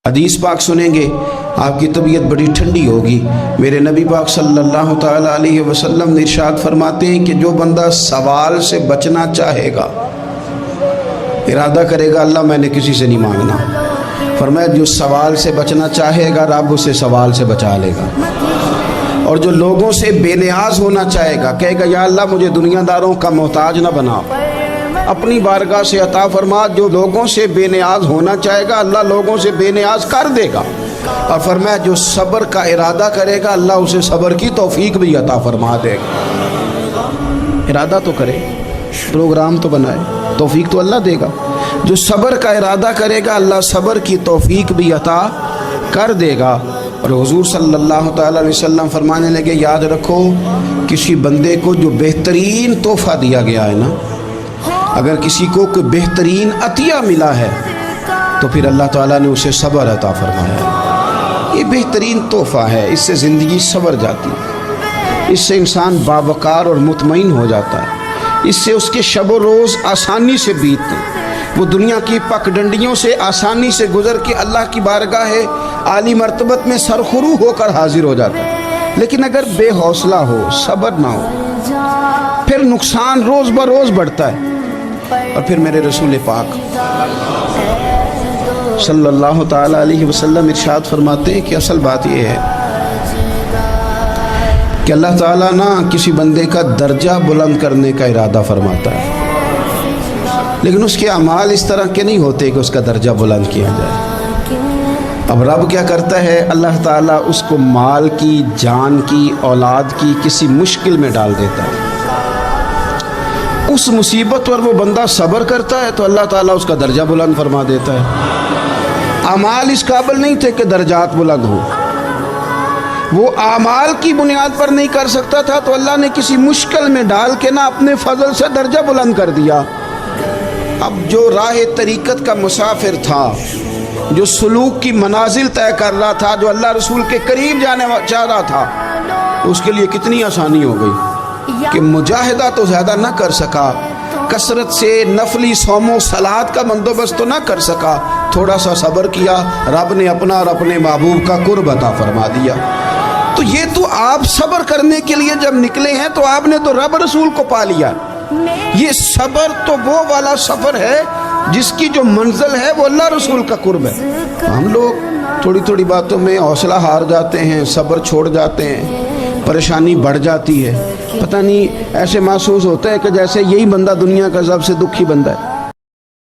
حدیث پاک سنیں گے آپ کی طبیعت بڑی ٹھنڈی ہوگی۔ میرے نبی پاک صلی اللہ تعالیٰ علیہ وسلم نے ارشاد فرماتے ہیں کہ جو بندہ سوال سے بچنا چاہے گا، ارادہ کرے گا اللہ میں نے کسی سے نہیں مانگنا، فرمایا جو سوال سے بچنا چاہے گا رب اسے سوال سے بچا لے گا، اور جو لوگوں سے بے نیاز ہونا چاہے گا کہے گا یا اللہ مجھے دنیا داروں کا محتاج نہ بنا، اپنی بارگاہ سے عطا فرما۔ جو لوگوں سے بے نیاز ہونا چاہے گا اللہ لوگوں سے بے نیاز کر دے گا، اور فرمایا جو صبر کا ارادہ کرے گا اللہ اسے صبر کی توفیق بھی عطا فرما دے گا۔ ارادہ تو کرے، پروگرام تو بنائے، توفیق تو اللہ دے گا۔ جو صبر کا ارادہ کرے گا اللہ صبر کی توفیق بھی عطا کر دے گا۔ اور حضور صلی اللہ تعالیٰ علیہ وسلم فرمانے لگے یاد رکھو کسی بندے کو جو بہترین تحفہ دیا گیا ہے نا، اگر کسی کو کوئی بہترین عطیہ ملا ہے تو پھر اللہ تعالیٰ نے اسے صبر عطا فرمایا ہے۔ یہ بہترین تحفہ ہے، اس سے زندگی سنور جاتی ہے، اس سے انسان باوقار اور مطمئن ہو جاتا ہے، اس سے اس کے شب و روز آسانی سے بیتتے ہیں، وہ دنیا کی پک ڈنڈیوں سے آسانی سے گزر کے اللہ کی بارگاہ عالی مرتبت میں سرخرو ہو کر حاضر ہو جاتا ہے۔ لیکن اگر بے حوصلہ ہو، صبر نہ ہو، پھر نقصان روز بروز بڑھتا ہے۔ اور پھر میرے رسول پاک صلی اللہ تعالیٰ علیہ وسلم ارشاد فرماتے ہیں کہ اصل بات یہ ہے کہ اللہ تعالیٰ نہ کسی بندے کا درجہ بلند کرنے کا ارادہ فرماتا ہے، لیکن اس کے اعمال اس طرح کے نہیں ہوتے کہ اس کا درجہ بلند کیا جائے۔ اب رب کیا کرتا ہے، اللہ تعالیٰ اس کو مال کی، جان کی، اولاد کی کسی مشکل میں ڈال دیتا ہے، اس مصیبت پر وہ بندہ صبر کرتا ہے تو اللہ تعالیٰ اس کا درجہ بلند فرما دیتا ہے۔ اعمال اس قابل نہیں تھے کہ درجات بلند ہو، وہ اعمال کی بنیاد پر نہیں کر سکتا تھا تو اللہ نے کسی مشکل میں ڈال کے نہ اپنے فضل سے درجہ بلند کر دیا۔ اب جو راہ طریقت کا مسافر تھا، جو سلوک کی منازل طے کر رہا تھا، جو اللہ رسول کے قریب جانے چاہ رہا تھا، اس کے لیے کتنی آسانی ہو گئی کہ مجاہدہ تو زیادہ نہ کر سکا، کثرت سے نفلی صوم و صلات کا بندوبست تو نہ کر سکا، تھوڑا سا صبر کیا، رب نے اپنا اور اپنے محبوب کا قرب عطا فرما دیا۔ تو یہ تو آپ صبر کرنے کے لیے جب نکلے ہیں تو آپ نے تو رب رسول کو پا لیا۔ یہ صبر تو وہ والا سفر ہے جس کی جو منزل ہے وہ اللہ رسول کا قرب ہے۔ ہم لوگ تھوڑی تھوڑی باتوں میں حوصلہ ہار جاتے ہیں، صبر چھوڑ جاتے ہیں، پریشانی بڑھ جاتی ہے، پتہ نہیں ایسے محسوس ہوتا ہے کہ جیسے یہی بندہ دنیا کا سب سے دکھی بندہ ہے۔